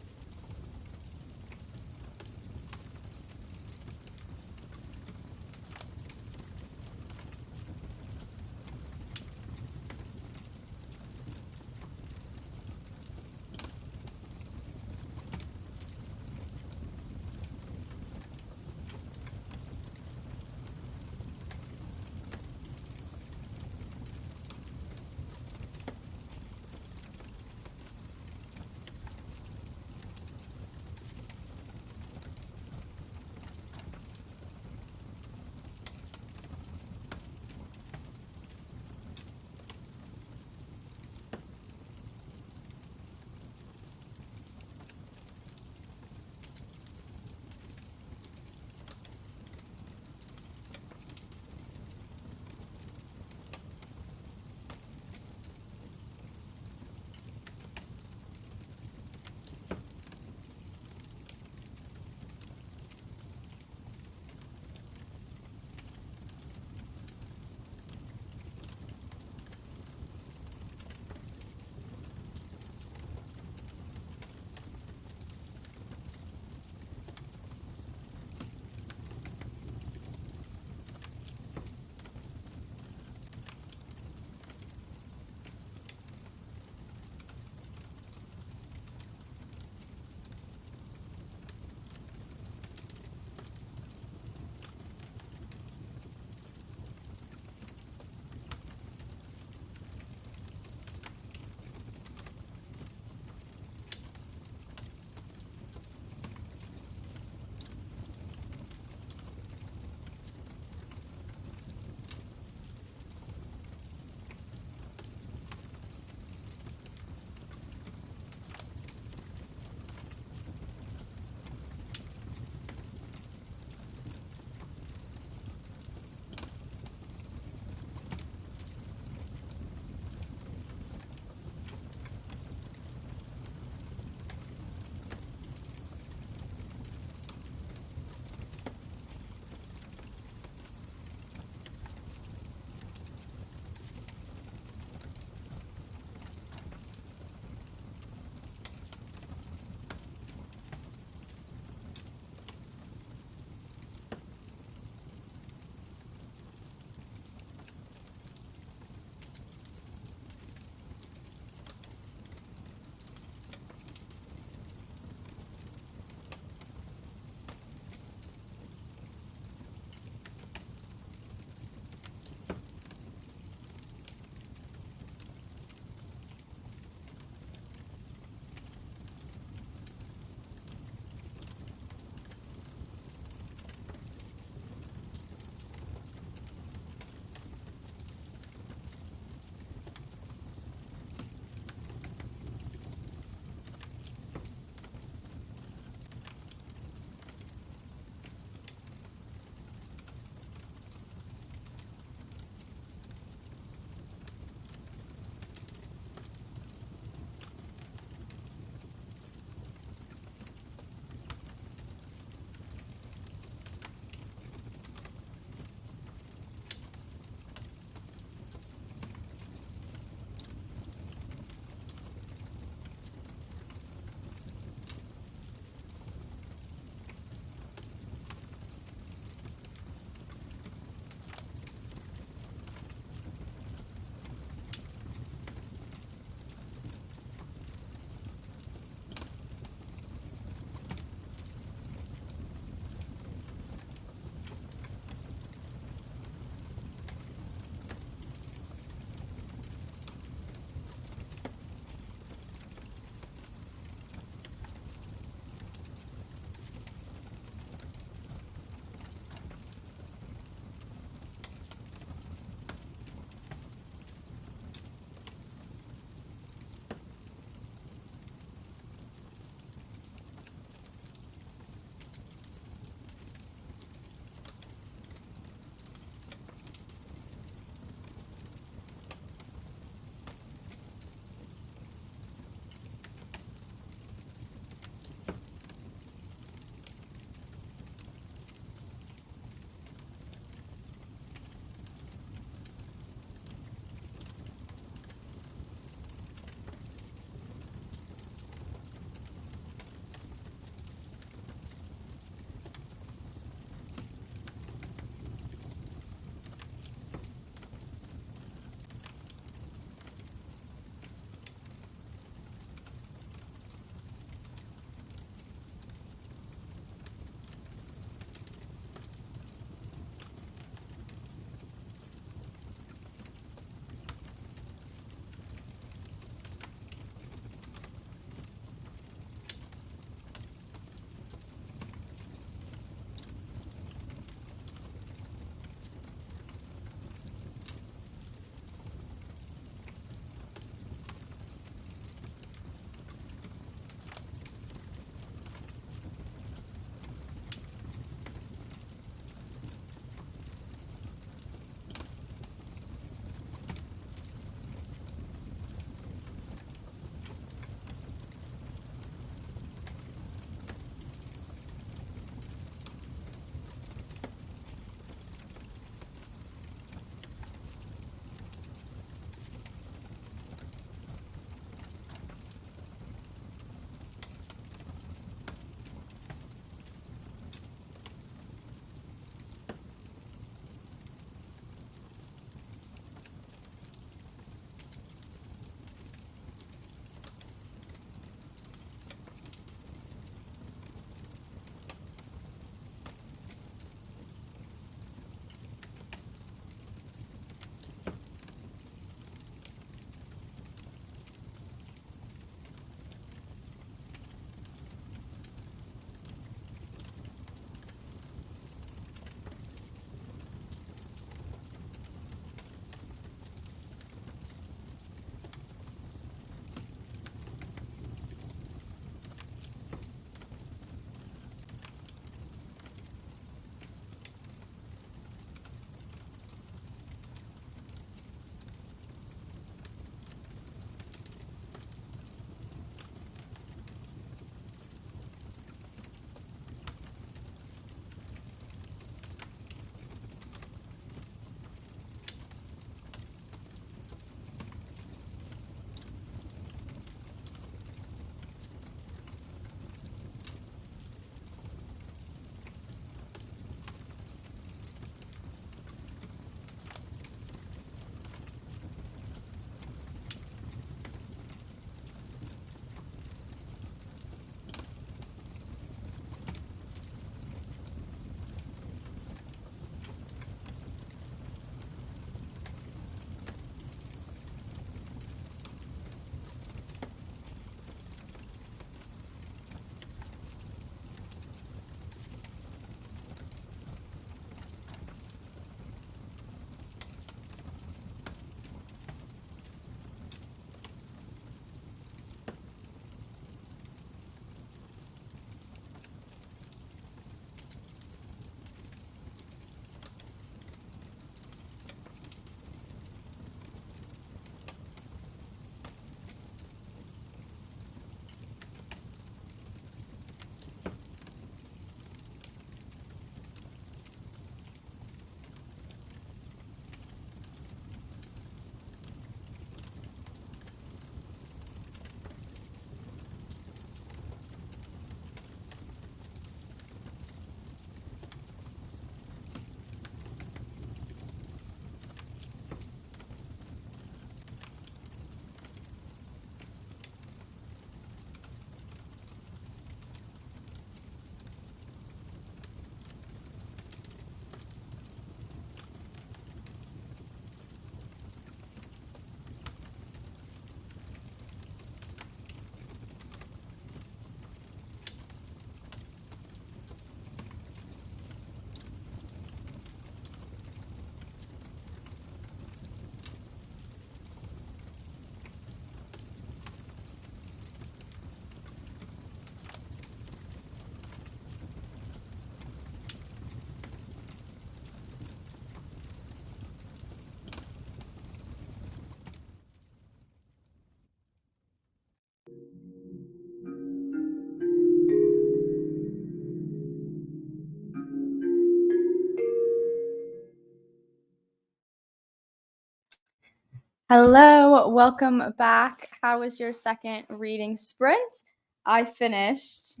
Hello, welcome back. How was your second reading sprint? I finished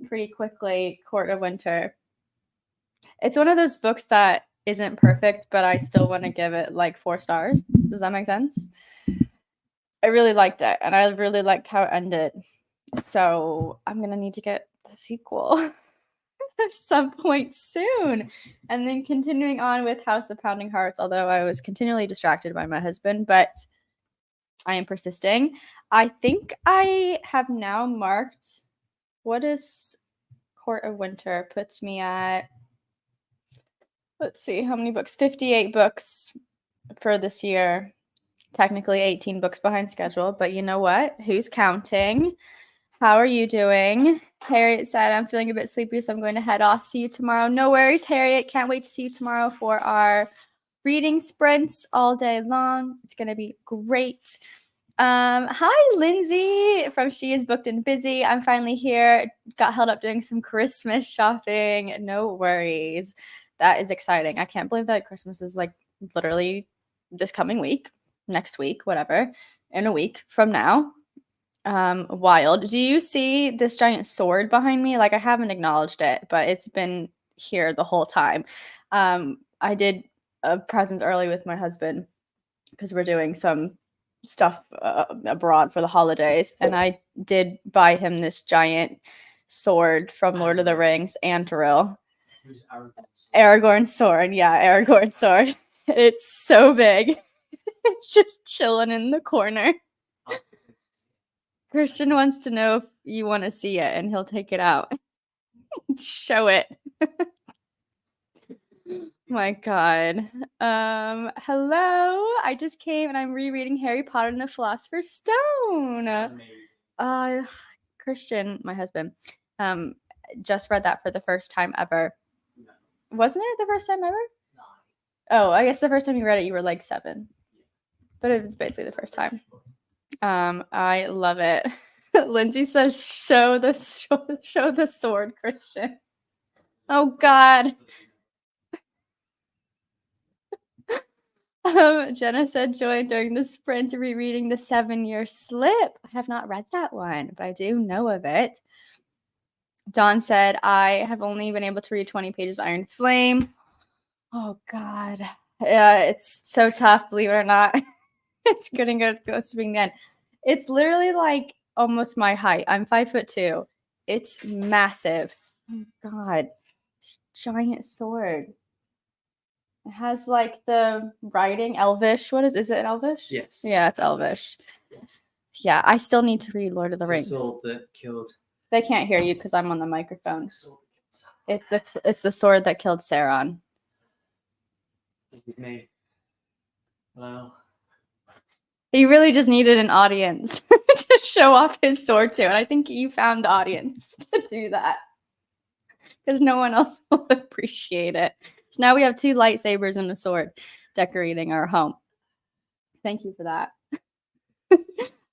pretty quickly Court of Winter. It's one of those books that isn't perfect, but I still want to give it like 4 stars. Does that make sense? I really liked it, and I really liked how it ended. So I'm going to need to get the sequel at some point soon. And then continuing on with House of Pounding Hearts, although I was continually distracted by my husband, but I am persisting. I think I have now marked, what is Court of Winter? Puts me at, let's see, how many books? 58 books for this year. Technically 18 books behind schedule, but you know what? Who's counting? How are you doing? Harriet said, I'm feeling a bit sleepy, so I'm going to head off. See you tomorrow. No worries, Harriet. Can't wait to see you tomorrow for our reading sprints all day long. It's going to be great. Hi, Lindsay from She Is Booked and Busy. I'm finally here. Got held up doing some Christmas shopping. No worries. That is exciting. I can't believe that Christmas is like literally this coming week, next week, whatever, in a week from now. Wild. Do you see this giant sword behind me? Like, I haven't acknowledged it, but it's been here the whole time. I did a present early with my husband because we're doing some stuff abroad for the holidays, and I did buy him this giant sword from Lord of the Rings, Anduril. Who's Aragorn? Aragorn's sword. Yeah, Aragorn's sword. It's so big. It's just chilling in the corner. Christian wants to know if you want to see it, and he'll take it out. Show it. My God. Hello. I just came and I'm rereading Harry Potter and the Philosopher's Stone. Amazing. Christian, my husband, just read that for the first time ever. No. Wasn't it the first time ever? No. Oh, I guess the first time you read it, you were like 7. But it was basically the first time. I love it. Lindsay says, show the sword, Christian. Oh God. Jenna said, join during the sprint rereading the 7-Year Slip. I have not read that one, but I do know of it. Dawn said, I have only been able to read 20 pages of Iron Flame. Oh God. Yeah, it's so tough, believe it or not. It's getting go to being the end. It's literally like almost my height. I'm 5'2". It's massive. Oh God. It's giant sword. It has like the writing Elvish. Is it Elvish? Yes. Yeah, it's Elvish. Yes. Yeah, I still need to read Lord of the Rings. The sword that killed. They can't hear you because I'm on the microphone. The It's the sword that killed Sauron. me. Hello. He really just needed an audience to show off his sword to, and I think you found the audience to do that because no one else will appreciate it. So now we have 2 lightsabers and a sword decorating our home. Thank you for that.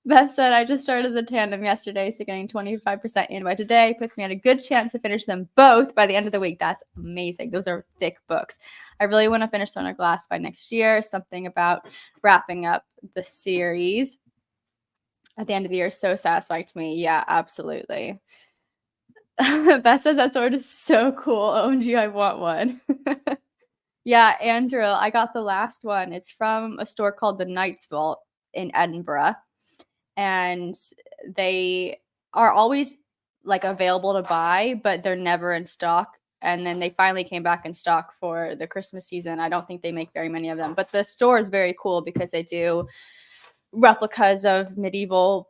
Beth said, I just started the tandem yesterday, so getting 25% in by today puts me at a good chance to finish them both by the end of the week. That's amazing. Those are thick books. I really want to finish Stone or Glass by next year. Something about wrapping up the series at the end of the year is so satisfying to me. Yeah, absolutely. Beth says that sword is so cool. OMG, I want one. Yeah, Andrew, I got the last one. It's from a store called the Knight's Vault in Edinburgh. And they are always like available to buy, but they're never in stock. And then they finally came back in stock for the Christmas season. I don't think they make very many of them, but the store is very cool because they do replicas of medieval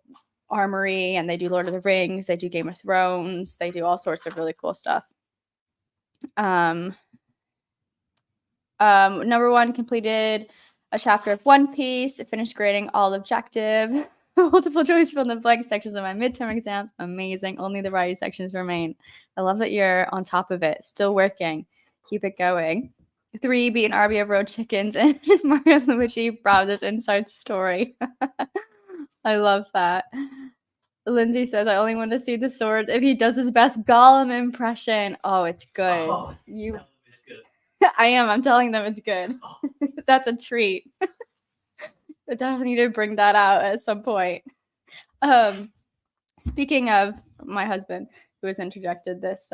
armory, and they do Lord of the Rings, they do Game of Thrones, they do all sorts of really cool stuff. Number 1, completed a chapter of One Piece, finished grading all objective. Multiple choice from the blank sections of my midterm exams. Amazing. Only the writing sections remain. I love that you're on top of it. Still working. Keep it going. 3, beat an army of road chickens and Mario and Luigi Browser's Inside Story. I love that. Lindsay says, I only want to see the sword if he does his best Gollum impression. Oh, it's good. Oh, it's good. I am. I'm telling them it's good. That's a treat. I definitely need to bring that out at some point. Speaking of my husband, who has interjected this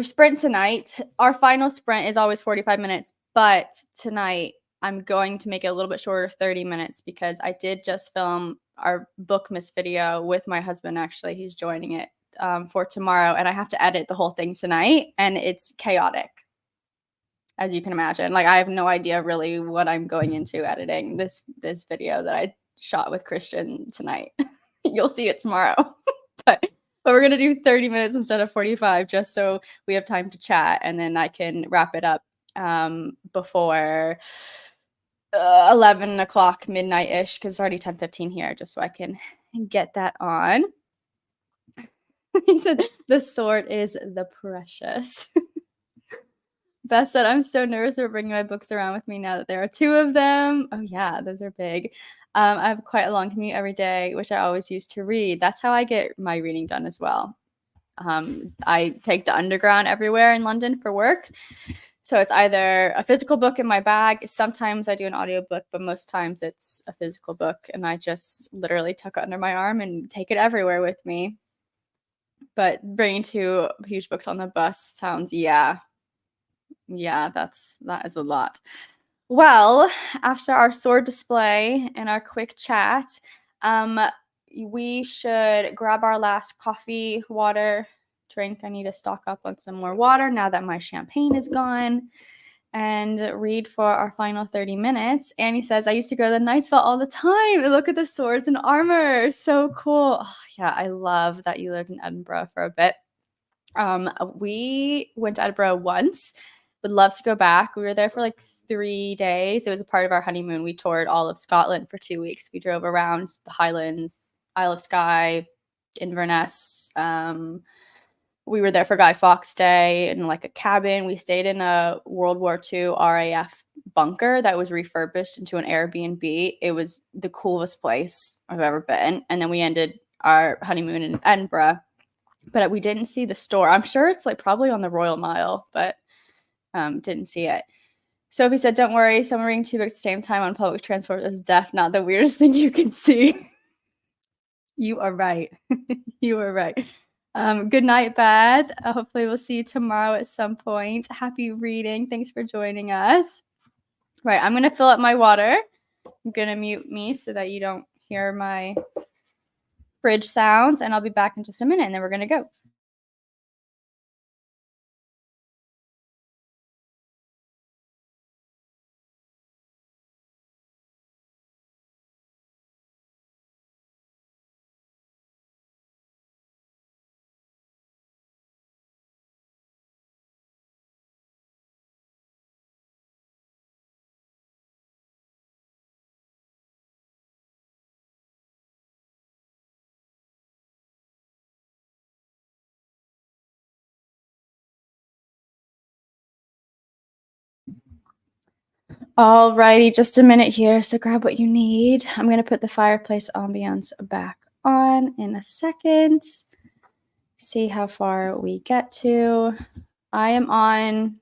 sprint tonight. Our final sprint is always 45 minutes, but tonight I'm going to make it a little bit shorter, 30 minutes, because I did just film our Bookmas video with my husband. Actually, he's joining it for tomorrow, and I have to edit the whole thing tonight, and it's chaotic, as you can imagine. Like, I have no idea really what I'm going into editing this video that I shot with Christian tonight. You'll see it tomorrow. but we're going to do 30 minutes instead of 45, just so we have time to chat, and then I can wrap it up before 11 o'clock, midnight-ish, because it's already 10:15 here, just so I can get that on. He said, the sword is the precious. Beth said, I'm so nervous for bringing my books around with me now that there are 2 of them. Oh, yeah, those are big. I have quite a long commute every day, which I always use to read. That's how I get my reading done as well. I take the underground everywhere in London for work. So it's either a physical book in my bag. Sometimes I do an audiobook, but most times it's a physical book. And I just literally tuck it under my arm and take it everywhere with me. But bringing 2 huge books on the bus sounds, yeah, that is a lot. Well, after our sword display and our quick chat, we should grab our last coffee, water, drink. I need to stock up on some more water now that my champagne is gone, and read for our final 30 minutes. Annie says, I used to go to the Knight's Vault all the time and look at the swords and armor. So cool. Oh, yeah, I love that you lived in Edinburgh for a bit. We went to Edinburgh once. Would love to go back. We were there for like 3 days. It was a part of our honeymoon. We toured all of Scotland for 2 weeks. We drove around the Highlands, Isle of Skye, Inverness. We were there for Guy Fawkes Day in like a cabin. We stayed in a World War II RAF bunker that was refurbished into an Airbnb. It was the coolest place I've ever been. And then we ended our honeymoon in Edinburgh. But we didn't see the store. I'm sure it's like probably on the Royal Mile, but didn't see it. Sophie said, don't worry, someone reading 2 books at the same time on public transport is definitely not the weirdest thing you can see. You are right. You are right. Good night, Beth. Hopefully we'll see you tomorrow at some point. Happy reading. Thanks for joining us. Right, I'm going to fill up my water. I'm going to mute me so that you don't hear my fridge sounds, and I'll be back in just a minute, and then we're going to go. Alrighty, just a minute here, so grab what you need. I'm going to put the fireplace ambiance back on in a second. See how far we get to. I am on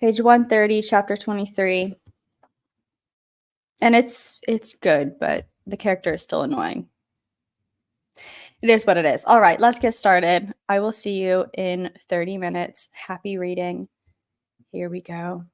page 130, chapter 23. And it's good, but the character is still annoying. It is what it is. All right, let's get started. I will see you in 30 minutes. Happy reading. Here we go.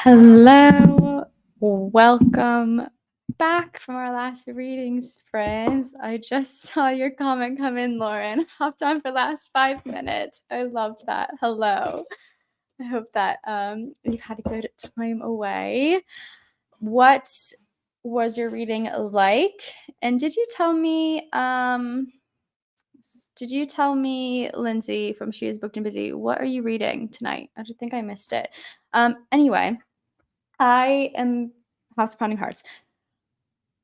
Hello, welcome back from our last readings, friends. I just saw your comment come in, Lauren. Hopped on for the last 5 minutes. I love that. Hello. I hope that you've had a good time away. What was your reading like? And did you tell me, Lindsay from She Is Booked and Busy, what are you reading tonight? I think I missed it. Anyway, I am House of Pounding Hearts.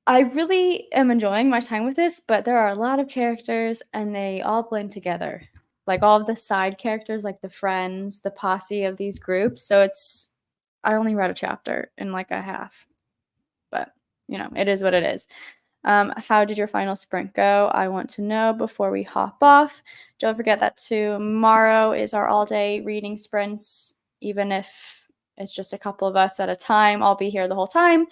I really am enjoying my time with this, but there are a lot of characters and they all blend together. Like all of the side characters, like the friends, the posse of these groups. So I only read a chapter in like a half, but it is what it is. How did your final sprint go? I want to know before we hop off. Don't forget that tomorrow is our all-day reading sprints, even if it's just a couple of us at a time. I'll be here the whole time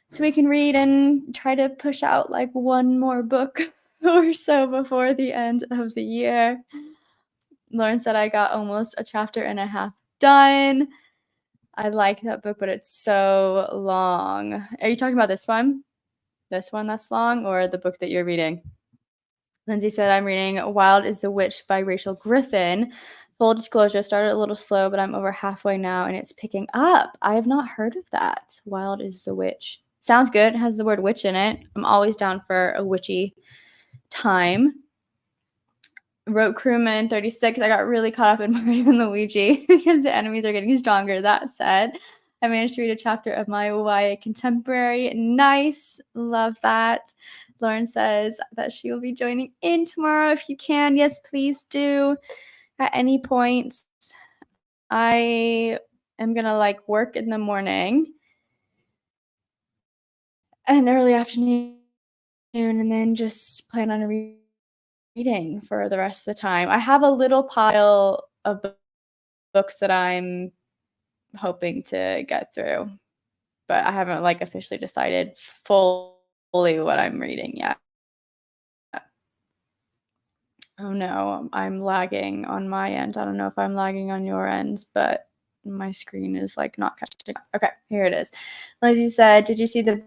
so we can read and try to push out like one more book or so before the end of the year. Lauren said I got almost a chapter and a half done. I like that book, but it's so long. Are you talking about this one? This one that's long, or the book that you're reading? Lindsay said, I'm reading Wild is the Witch by Rachel Griffin. Full disclosure, started a little slow, but I'm over halfway now, and it's picking up. I have not heard of that. Wild is the Witch. Sounds good. It has the word witch in it. I'm always down for a witchy time. Wrote Crewman 36. I got really caught up in Mario and Luigi because the enemies are getting stronger. That said, I managed to read a chapter of my YA contemporary. Nice. Love that. Lauren says that she will be joining in tomorrow if you can. Yes, please do. At any point, I am going to work in the morning and early afternoon and then just plan on reading for the rest of the time. I have a little pile of books that I'm hoping to get through, but I haven't officially decided fully what I'm reading yet. Oh no, I'm lagging on my end. I don't know if I'm lagging on your end, but my screen is not catching up. Okay, here it is. Lizzie said, did you see the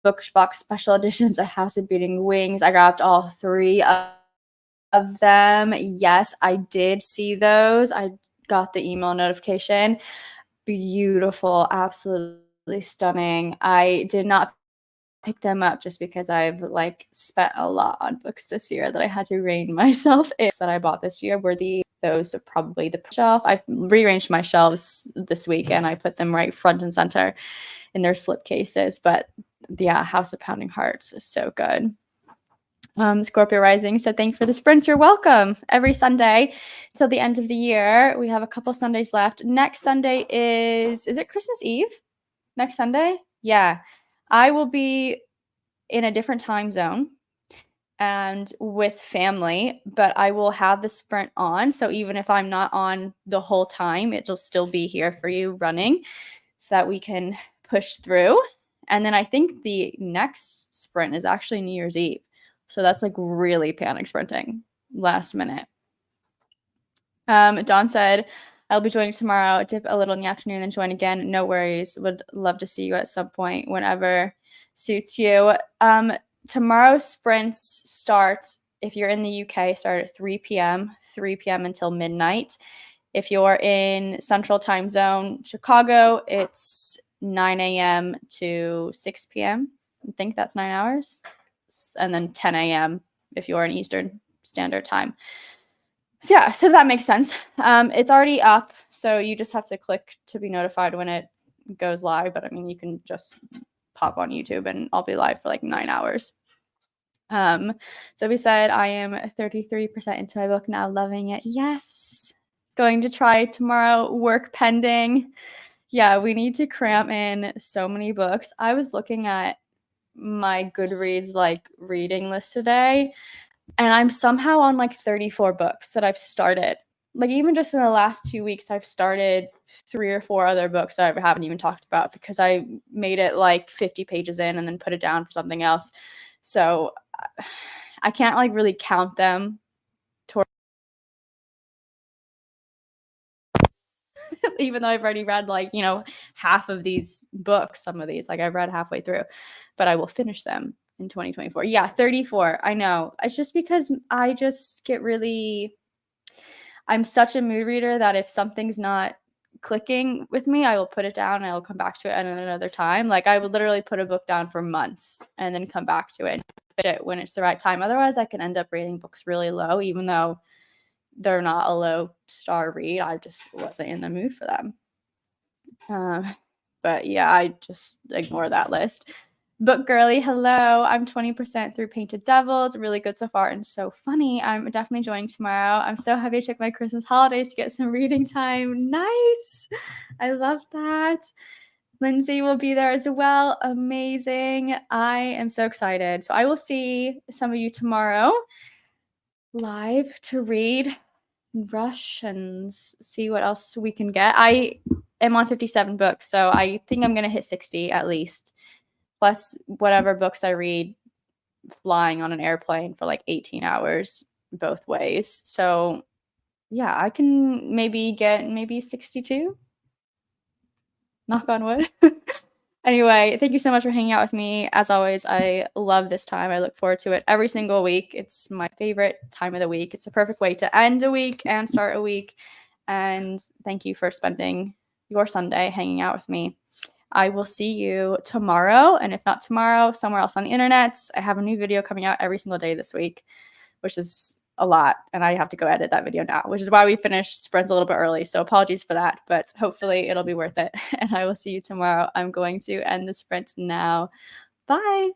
bookish box special editions of House of Beating Wings? I grabbed all 3 of them. Yes, I did see those. I got the email notification. Beautiful, absolutely stunning. I did not pick them up just because I've spent a lot on books this year that I had to rein myself in. That I bought this year were those are probably the shelf. I've rearranged my shelves this week and I put them right front and center in their slipcases. But yeah, House of Pounding Hearts is so good. Scorpio Rising said, thank you for the sprints. You're welcome. Every Sunday till the end of the year. We have a couple Sundays left. Next Sunday is it Christmas Eve? Next Sunday? Yeah. I will be in a different time zone and with family, but I will have the sprint on. So even if I'm not on the whole time, it'll still be here for you running so that we can push through. And then I think the next sprint is actually New Year's Eve. So that's really panic sprinting last minute. Dawn said, I'll be joining tomorrow, dip a little in the afternoon, and join again. No worries. Would love to see you at some point whenever suits you. Tomorrow's sprints start, if you're in the UK, start at 3 p.m. Until midnight. If you're in Central Time Zone, Chicago, it's 9 a.m. to 6 p.m. I think that's 9 hours. And then 10 a.m. if you're in Eastern Standard Time. So yeah, so that makes sense. It's already up, so you just have to click to be notified when it goes live. But I mean, you can just pop on YouTube and I'll be live for 9 hours. So we said I am 33% into my book now, loving it. Yes. Going to try tomorrow, work pending. Yeah, we need to cram in so many books. I was looking at my Goodreads reading list today, and I'm somehow on 34 books that I've started. Even just in the last 2 weeks, I've started 3 or 4 other books that I haven't even talked about because I made it 50 pages in and then put it down for something else. So I can't really count them even though I've already read like, you know, half of these books, some of these, like I've read halfway through, but I will finish them in 2024. Yeah, 34. I know. It's just because I just get really, I'm such a mood reader that if something's not clicking with me, I will put it down and I will come back to it at another time. Like I would literally put a book down for months and then come back to it when it's the right time. Otherwise, I can end up rating books really low, even though they're not a low star read. I just wasn't in the mood for them. But yeah, I just ignore that list. Book Girly, hello. I'm 20% through Painted Devils. Really good so far and so funny. I'm definitely joining tomorrow. I'm so happy I took my Christmas holidays to get some reading time. Nice. I love that. Lindsay will be there as well. Amazing. I am so excited. So I will see some of you tomorrow live to read, rush, and see what else we can get. I am on 57 books, so I think I'm going to hit 60 at least, plus whatever books I read flying on an airplane for like 18 hours both ways. So yeah, I can maybe get 62. Knock on wood. Anyway, thank you so much for hanging out with me. As always, I love this time. I look forward to it every single week. It's my favorite time of the week. It's a perfect way to end a week and start a week. And thank you for spending your Sunday hanging out with me. I will see you tomorrow. And if not tomorrow, somewhere else on the internet. I have a new video coming out every single day this week, which is a lot, and I have to go edit that video now, which is why we finished sprints a little bit early. So apologies for that, but hopefully it'll be worth it. And I will see you tomorrow. I'm going to end the sprint now. Bye.